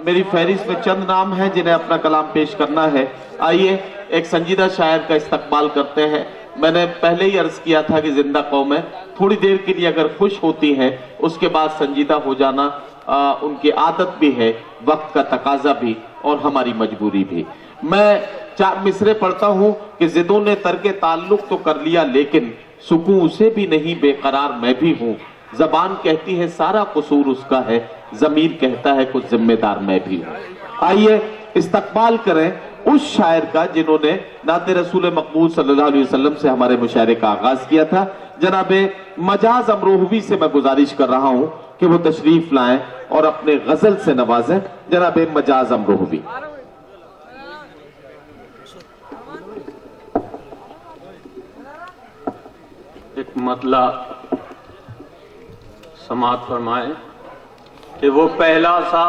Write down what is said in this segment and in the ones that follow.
मेरी फहरिस्त में चंद नाम हैं जिन्हें अपना कलाम पेश करना है। आइए एक संजीदा शायर का इस्तकबाल करते हैं। मैंने पहले ही अर्ज किया था कि जिंदा कौमें थोड़ी देर के लिए अगर खुश होती हैं, उसके बाद संजीदा हो जाना उनकी आदत भी है, वक्त का तकाजा भी और हमारी मजबूरी भी। मैं 4 मिसरे पढ़ता हूं कि जिदों ने तर्के ताल्लुक तो कर लिया, लेकिन सुकून उसे भी नहीं, बेकरार मैं भी हूं। जबान कहती है सारा कसूर उसका है, ज़मीर कहता है कुछ जिम्मेदार मैं भी हूं। आइए इस्तकबाल करें उस शायर का जिन्होंने नाते रसूल मकबूल सल्लल्लाहु अलैहि वसल्लम से हमारे मुशायरे का आगाज किया था। जनाबे मजाज अमरोहवी से मैं गुजारिश कर रहा हूं कि वो तशरीफ लाएं और अपने गजल से नवाजें। जनाबे मजाज अमरोहवी। एक मतला समात फरमाए कि वो पहला सा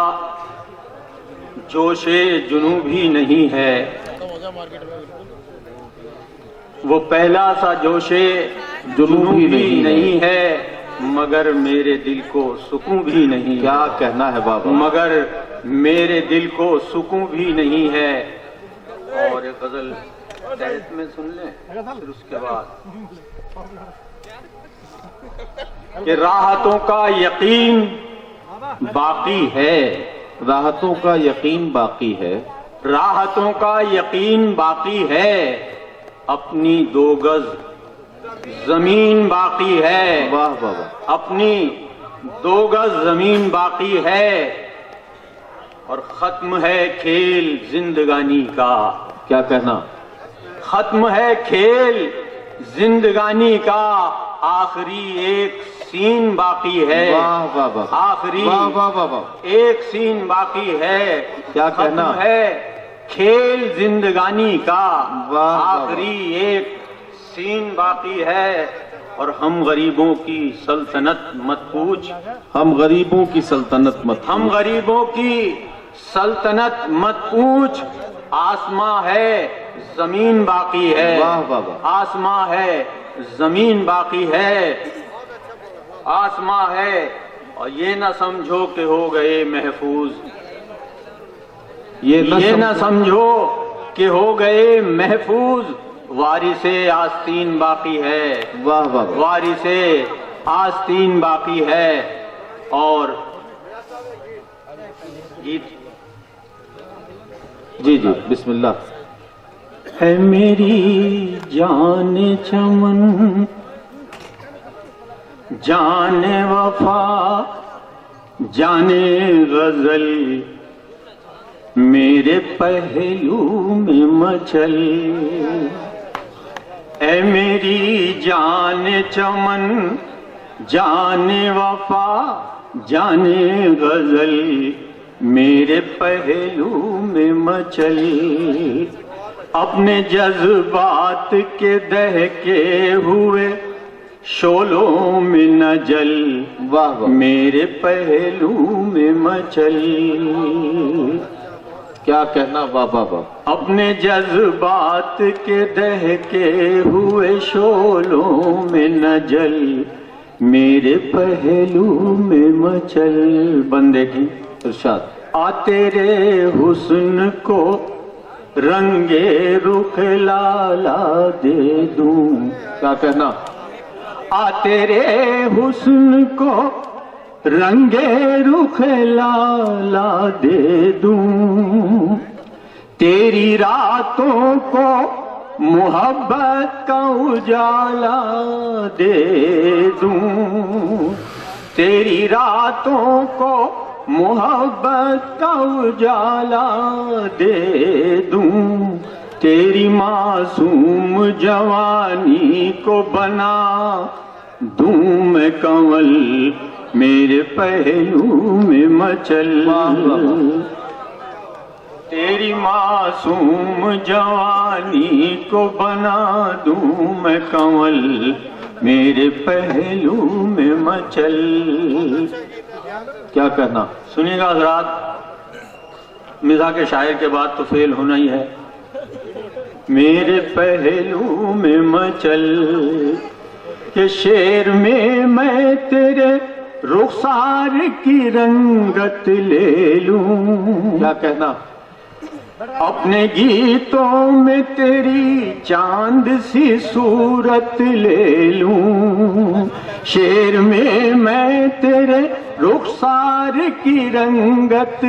जोशे जुनूबी नहीं है, वो पहला सा जोशे जुनूबी नहीं है, मगर मेरे दिल को सुकून भी नहीं। क्या कहना है बाबा? मगर मेरे दिल को सुकून भी नहीं है। और एक गजल तहत में सुन लें, फिर उसके बाद कि राहतों का यकीन बाकी है, राहतों का यकीन बाकी है, राहतों का यकीन बाकी है, अपनी 2 गज जमीन बाकी है। वाह बाबा। अपनी 2 गज जमीन बाकी है, और खत्म है खेल जिंदगानी का। क्या कहना? खत्म है खेल जिंदगानी का, आखिरी एक सीन बाकी है। वाह बाबा। आखिरी वाह वाह वाह। एक सीन बाकी है। क्या कहना? खत्म है खेल जिंदगानी का, वाह। आखिरी एक सीन बाकी है। और हम गरीबों की सल्तनत मत पूछ, हम गरीबों की सल्तनत मत, हम गरीबों की सल्तनत मत पूछ, आसमां है जमीन बाकी है। वाह बाबा। आसमां है जमीन बाकी है, आसमां है। और ये ना समझो कि हो गए महफूज, ये न समझो कि हो गए महफूज, वारिसे आस्तीन बाकी है। वाह वाह। वारिसे आस्तीन बाकी है। और गीत जी जी बिस्मिल्लाह। है मेरी जान चमन, जाने वफा, जाने गजल, मेरे पहलू में मचल। ऐ मेरी जान चमन, जाने वफा, जाने गजल, मेरे पहलू में मचल। अपने जज्बात के दहके हुए शोलों में न जल, वाह वाह। मेरे पहलू में मचल। क्या कहना? वाह वाह वाह। अपने जज्बात के दहके हुए शोलों में न जल, मेरे पहलू में मचल। बंदे की इरशाद। आ तेरे हुस्न को रंगे रुख लाला दे दूं। क्या कहना? आ तेरे हुस्न को रंगे रुख लाला दे दूं, तेरी रातों को मोहब्बत का उजाला दे दूं, तेरी रातों को मोहब्बत का उजाला दे दूं, तेरी मासूम जवानी को बना दूं मैं कंवल, मेरे पहलू में मचल। तेरी मासूम जवानी को बना दूं मैं कंवल, मेरे पहलू में मचल। क्या कहना? सुनिएगा हज़रात, मिज़ाह के शायर के बाद तो फेल होना ही है। मेरे पहलू में मचल के शेर में मैं तेरे رخسار کی رنگت لے لوں، کیا کہنا؟ اپنے گیتوں میں تیری چاند سی صورت لے لوں، شعر میں تیرے رخسار کی رنگت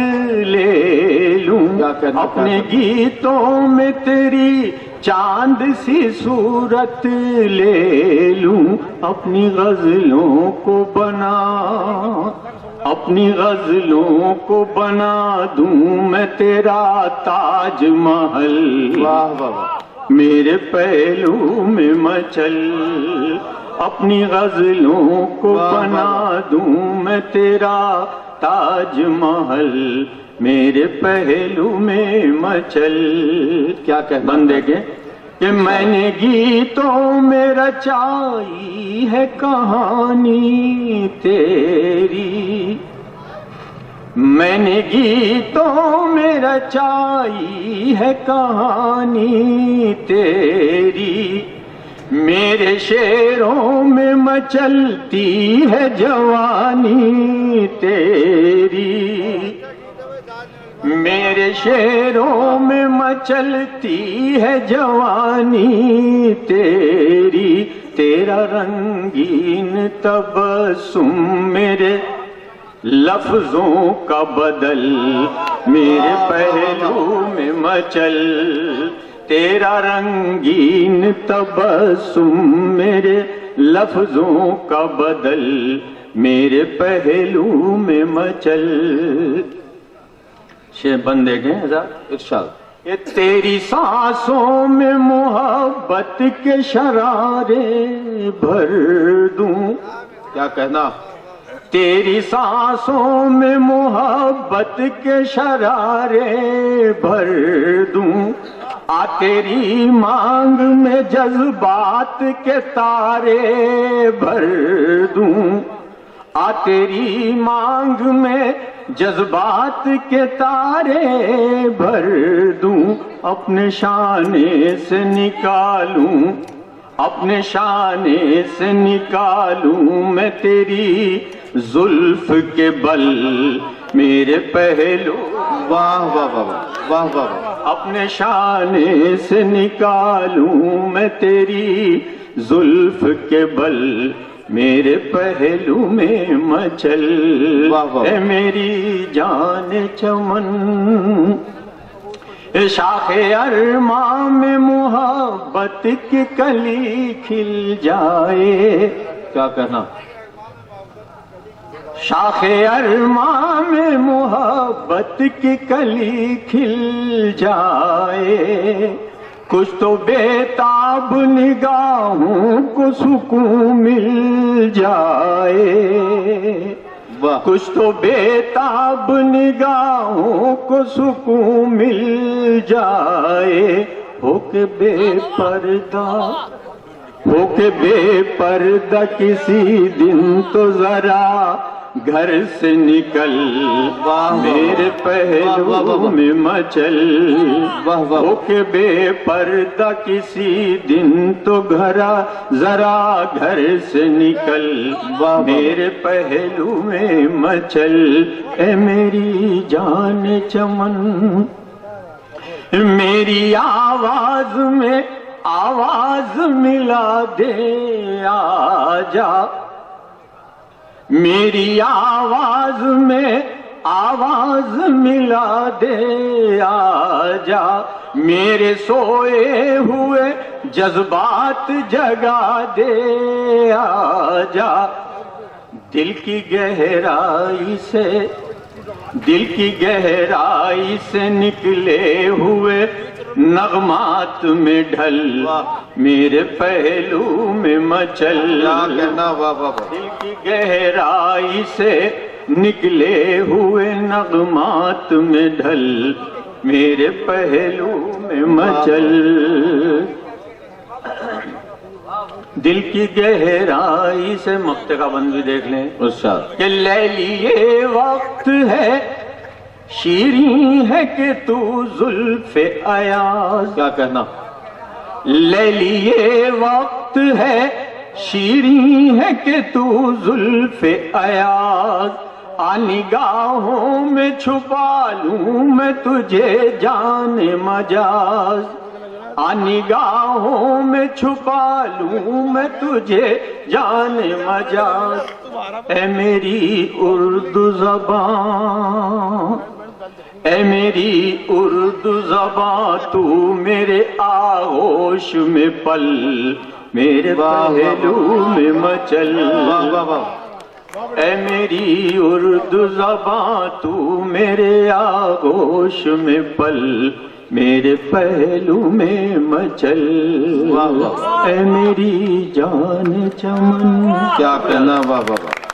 لے لوں، کیا کہنا؟ اپنے گیتوں میں تیری چاند سی صورت لے لوں، اپنی غزلوں کو بنا، اپنی غزلوں کو بنا دوں میں تیرا تاج محل، واہ واہ واہ، میرے پہلو میں مچل، اپنی غزلوں کو واہ واہ بنا دوں میں تیرا تاج محل، میرے پہلو میں مچل۔ کیا کہنا؟ بندے کے کہ میں نے گیتوں میں رچائی ہے کہانی تیری، میں نے گیتوں میں رچائی ہے کہانی تیری، میرے شعروں میں مچلتی ہے جوانی تیری، میرے شعروں میں مچلتی ہے جوانی تیری، تیرا رنگین تبسم میرے لفظوں کا بدل، میرے پہلو میں مچل، تیرا رنگین تبسم میرے لفظوں کا بدل، میرے پہلو میں مچل۔ شیخ بندے کے حضرت ارشاد۔ کہ تیری سانسوں میں محبت کے شرارے بھر دوں، کیا کہنا؟ تیری سانسوں میں محبت کے شرارے بھر دوں، آ تیری مانگ میں جذبات کے تارے بھر دوں، آ تیری مانگ میں جذبات کے تارے بھر دوں، اپنے شانے سے نکالوں، اپنے شانے سے نکالوں میں تیری زلف کے بل، میرے پہلو واہ واہ واہ واہ واہ واہ، اپنے شانے سے نکالوں میں تیری زلف کے بل، میرے پہلو میں مچل، واہ واہ، اے میری جان چمن، شاخ ارماں میں محبت کی کلی کھل جائے، کیا کہنا؟ شاخ ارماں میں محبت کی کلی کھل جائے، کچھ تو بےتاب نگاہوں کو سکون مل جائے، واہ، کچھ تو بےتاب نگاہوں کو سکون مل جائے، ہو کے بے پردہ، ہو کے بے پردہ کسی دن تو ذرا گھر سے نکل، واہ میرے پہلو میں مچل، واہ واہ، ہو کے بے پردہ کسی دن تو ذرا گھر سے نکل، واہ، میرے پہلو میں مچل، اے میری جان چمن، میری آواز میں آواز ملا دے آجا، میری آواز میں آواز ملا دے آجا، میرے سوئے ہوئے جذبات جگا دے آجا، دل کی گہرائی سے نکلے ہوئے نغمات میں ڈھل، میرے پہلو میں مچل، کیا کہنا؟ واہ واہ واہ، دل کی گہرائی سے نکلے ہوئے نغمات میں ڈھل، میرے پہلو میں مچل، دل کی گہرائی سے مقطع کا بند بھی دیکھ لیں، ارشاد۔ کہ لیلی یہ وقت ہے، شیریں ہے کہ تو زلف ایاز، کیا کہنا؟ لیلی یہ وقت ہے، شیریں ہے کہ تو زلف ایاز نگاہوں میں چھپا لوں میں تجھے جان مجاز نگاہوں میں چھپا لوں میں تجھے جان مجاز اے میری اردو زبان اے میری اردو زبان تو میرے آغوش میں پل میرے پہلو میں مچل اے میری اردو زبان تو میرے آغوش میں پل میرے پہلو میں مچل اے میری جان چمن کیا کہنا، واہ واہ واہ.